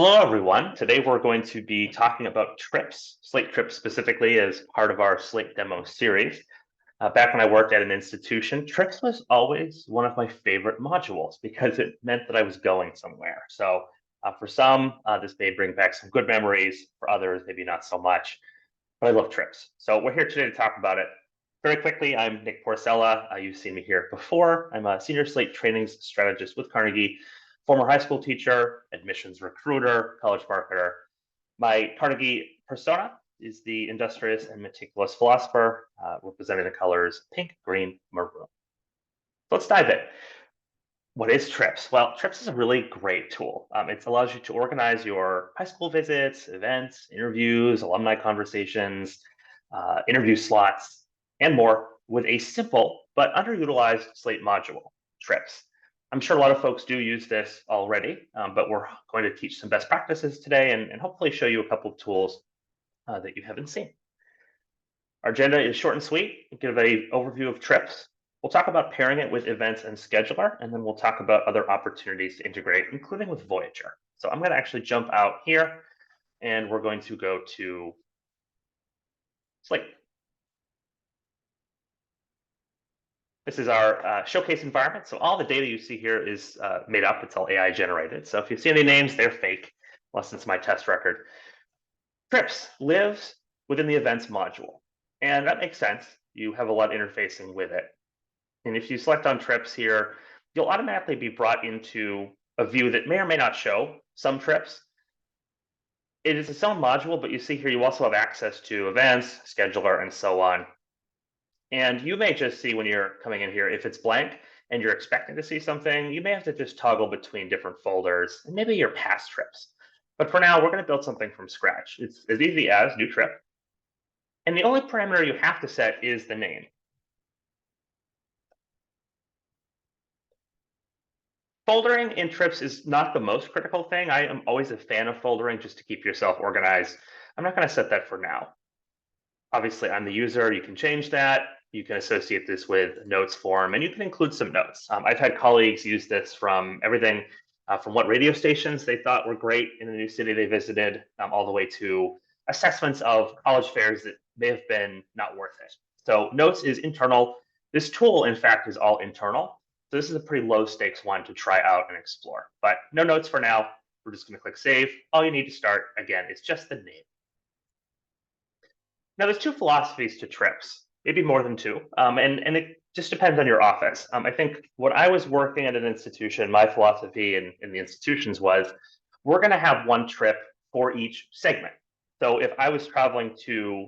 Hello, everyone. Today we're going to be talking about trips, Slate Trips specifically as part of our Slate Demo series. Back when I worked at an institution, trips was always one of my favorite modules because it meant that I was going somewhere. So for some, this may bring back some good memories. For others, maybe not so much. But I love trips. So we're here today to talk about it. Very quickly, I'm Nick Porcella. You've seen me here before. I'm a senior Slate trainings strategist with Carnegie, former high school teacher, admissions recruiter, college marketer. My Carnegie persona is the industrious and meticulous philosopher, representing the colors pink, green, maroon. Let's dive in. What is Trips? Well, Trips is a really great tool. It allows you to organize your high school visits, events, interviews, alumni conversations, interview slots, and more with a simple but underutilized Slate module, Trips. I'm sure a lot of folks do use this already, but we're going to teach some best practices today and hopefully show you a couple of tools that you haven't seen. Our agenda is short and sweet. We'll give an overview of Trips. We'll talk about pairing it with events and scheduler, and then we'll talk about other opportunities to integrate, including with Voyager. So I'm going to actually jump out here, and we're going to go to Slate. This is our showcase environment. So all the data you see here is made up. It's all AI generated. So if you see any names, they're fake, unless it's my test record. Trips lives within the events module. And that makes sense. You have a lot of interfacing with it. And if you select on Trips here, you'll automatically be brought into a view that may or may not show some trips. It is its own module, but you see here you also have access to events, scheduler, and so on. And you may just see when you're coming in here, if it's blank and you're expecting to see something, you may have to just toggle between different folders and maybe your past trips. But for now, we're going to build something from scratch. It's as easy as new trip. And the only parameter you have to set is the name. Foldering in Trips is not the most critical thing. I am always a fan of foldering just to keep yourself organized. I'm not going to set that for now. Obviously, I'm the user. You can change that. You can associate this with notes form, and you can include some notes. I've had colleagues use this from everything from what radio stations they thought were great in the new city they visited, all the way to assessments of college fairs that may have been not worth it. So notes is internal. This tool, in fact, is all internal. So this is a pretty low stakes one to try out and explore. But no notes for now. We're just going to click save. All you need to start, again, is just the name. Now, there's two philosophies to trips, maybe more than two, and it just depends on your office. I think when I was working at an institution, my philosophy in the institutions was we're going to have one trip for each segment. So if I was traveling to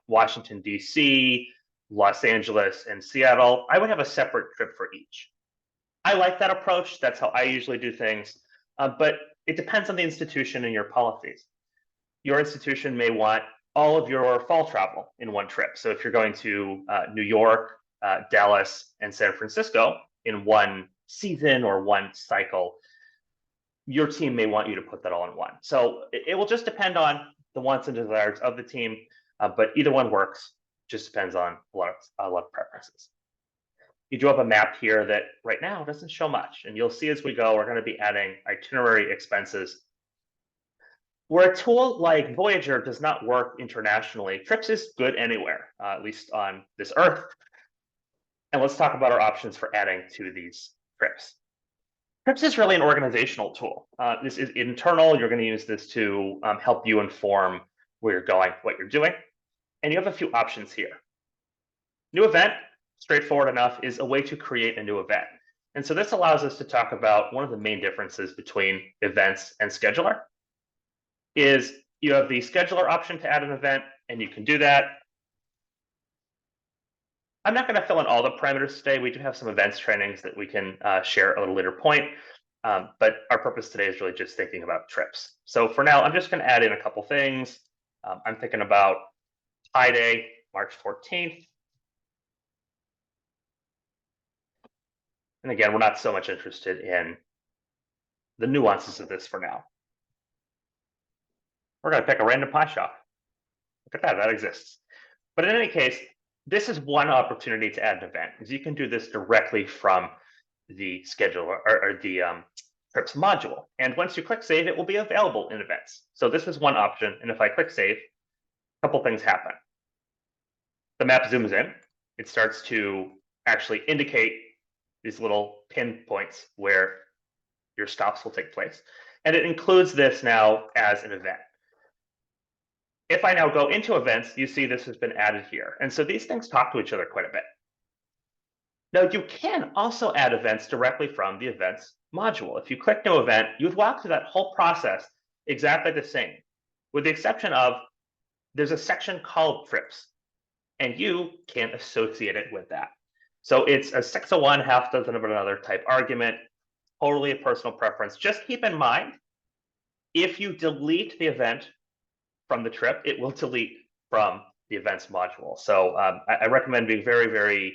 Washington, D.C., Los Angeles, and Seattle, I would have a separate trip for each. I like that approach. That's how I usually do things. But it depends on the institution and your policies. Your institution may want all of your fall travel in one trip. So if you're going to New York, Dallas, and San Francisco in one season or one cycle, your team may want you to put that all in one. So it will just depend on the wants and desires of the team, but either one works. Just depends on a lot of preferences. You do have a map here that right now doesn't show much, and you'll see as we go, we're going to be adding itinerary expenses. Where a tool like Voyager does not work internationally, Trips is good anywhere, at least on this Earth. And let's talk about our options for adding to these trips. Trips is really an organizational tool. This is internal. You're going to use this to help you inform where you're going, what you're doing. And you have a few options here. New event, straightforward enough, is a way to create a new event. And so this allows us to talk about one of the main differences between events and scheduler. Is you have the scheduler option to add an event, and you can do that. I'm not going to fill in all the parameters today. We do have some events trainings that we can share at a later point, but our purpose today is really just thinking about trips. So for now, I'm just going to add in a couple things. I'm thinking about Pi Day, March 14th. And again, we're not so much interested in the nuances of this for now. We're going to pick a random pie shop. Look at that, that exists. But in any case, this is one opportunity to add an event, because you can do this directly from the scheduler or the Trips module. And once you click save, it will be available in events. So this is one option. And if I click save, a couple things happen. The map zooms in. It starts to actually indicate these little pinpoints where your stops will take place. And it includes this now as an event. If I now go into events, you see this has been added here. And so these things talk to each other quite a bit. Now, you can also add events directly from the events module. If you click new event, you would walk through that whole process exactly the same, with the exception of there's a section called trips, and you can associate it with that. So it's a 6 of one, half dozen of another type argument, totally a personal preference. Just keep in mind, if you delete the event from the trip, it will delete from the events module. So I recommend being very, very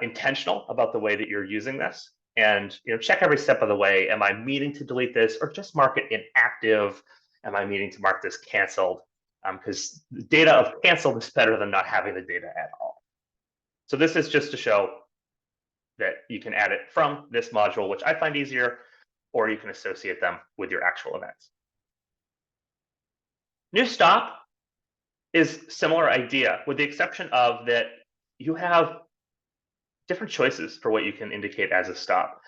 intentional about the way that you're using this, and check every step of the way. Am I meaning to delete this, or just mark it inactive? Am I meaning to mark this canceled? Because the data of canceled is better than not having the data at all. So this is just to show that you can add it from this module, which I find easier, or you can associate them with your actual events. New stop is similar idea, with the exception of that you have different choices for what you can indicate as a stop.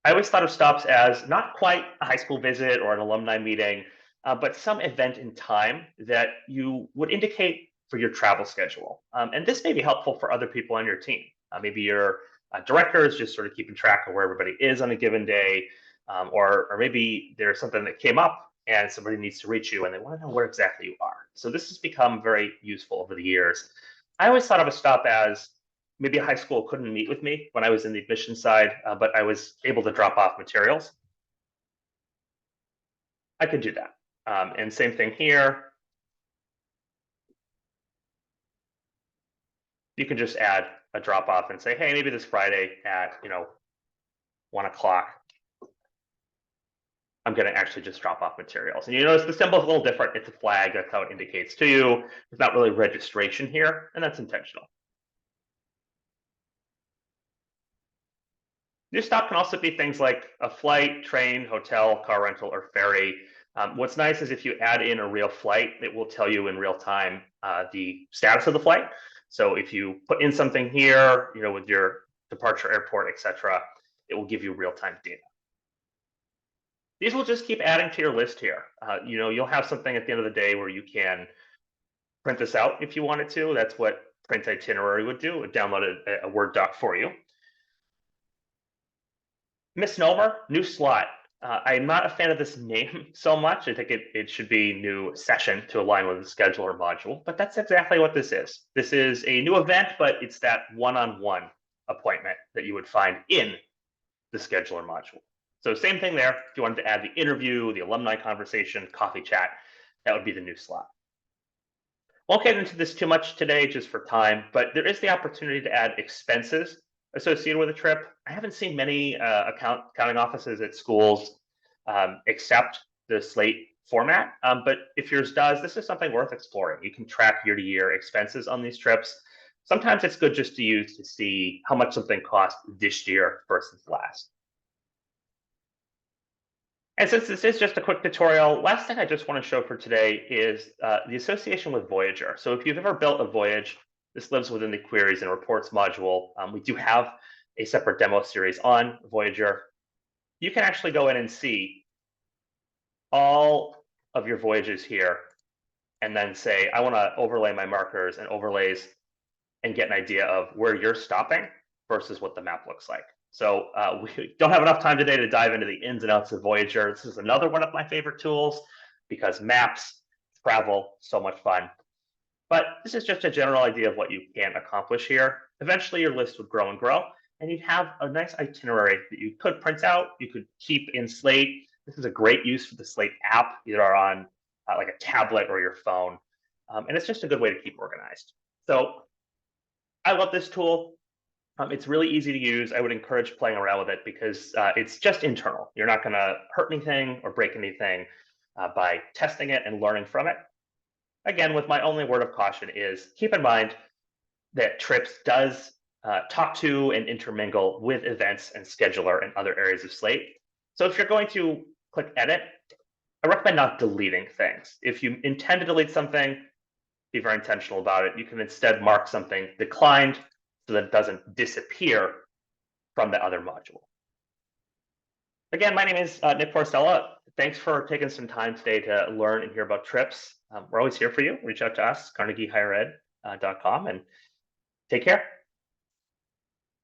I always thought of stops as not quite a high school visit or an alumni meeting, but some event in time that you would indicate for your travel schedule. And this may be helpful for other people on your team. Maybe your director is just sort of keeping track of where everybody is on a given day, or maybe there's something that came up and somebody needs to reach you and they want to know where exactly you are. So this has become very useful over the years. I always thought of a stop as maybe a high school couldn't meet with me when I was in the admission side, but I was able to drop off materials. I could do that. And same thing here. You can just add a drop off and say, hey, maybe this Friday at 1 o'clock, I'm going to actually just drop off materials. And you notice the symbol is a little different. It's a flag. That's how it indicates to you. There's not really registration here, and that's intentional. New stop can also be things like a flight, train, hotel, car rental, or ferry. What's nice is if you add in a real flight, it will tell you in real time the status of the flight. So if you put in something here, with your departure airport, etc., it will give you real-time data. These will just keep adding to your list here. You'll have something at the end of the day where you can print this out if you wanted to. That's what print itinerary would do. It would download a Word doc for you. Misnomer, new slot. I'm not a fan of this name so much. I think it should be new session to align with the scheduler module, but that's exactly what this is. This is a new event, but it's that one-on-one appointment that you would find in the scheduler module. So same thing there. If you wanted to add the interview, the alumni conversation, coffee chat, that would be the new slot. Won't get into this too much today just for time, but there is the opportunity to add expenses associated with a trip. I haven't seen many accounting offices at schools accept the Slate format, but if yours does, this is something worth exploring. You can track year-to-year expenses on these trips. Sometimes it's good just to use to see how much something cost this year versus last. And since this is just a quick tutorial, last thing I just want to show for today is the association with Voyager. So if you've ever built a voyage, this lives within the queries and reports module. We do have a separate demo series on Voyager. You can actually go in and see all of your voyages here and then say, I want to overlay my markers and overlays and get an idea of where you're stopping versus what the map looks like. So we don't have enough time today to dive into the ins and outs of Voyager. This is another one of my favorite tools because maps, travel, so much fun. But this is just a general idea of what you can accomplish here. Eventually, your list would grow and grow, and you'd have a nice itinerary that you could print out, you could keep in Slate. This is a great use for the Slate app, either on like a tablet or your phone. And it's just a good way to keep organized. So I love this tool. It's really easy to use. I would encourage playing around with it because it's just internal. You're not going to hurt anything or break anything by testing it and learning from it. Again, with my only word of caution is keep in mind that Trips does talk to and intermingle with events and scheduler and other areas of Slate. So if you're going to click edit, I recommend not deleting things. If you intend to delete something, be very intentional about it. You can instead mark something declined so that it doesn't disappear from the other module. Again, my name is Nick Porcella. Thanks for taking some time today to learn and hear about trips. We're always here for you. Reach out to us, carnegiehighered.com, and take care.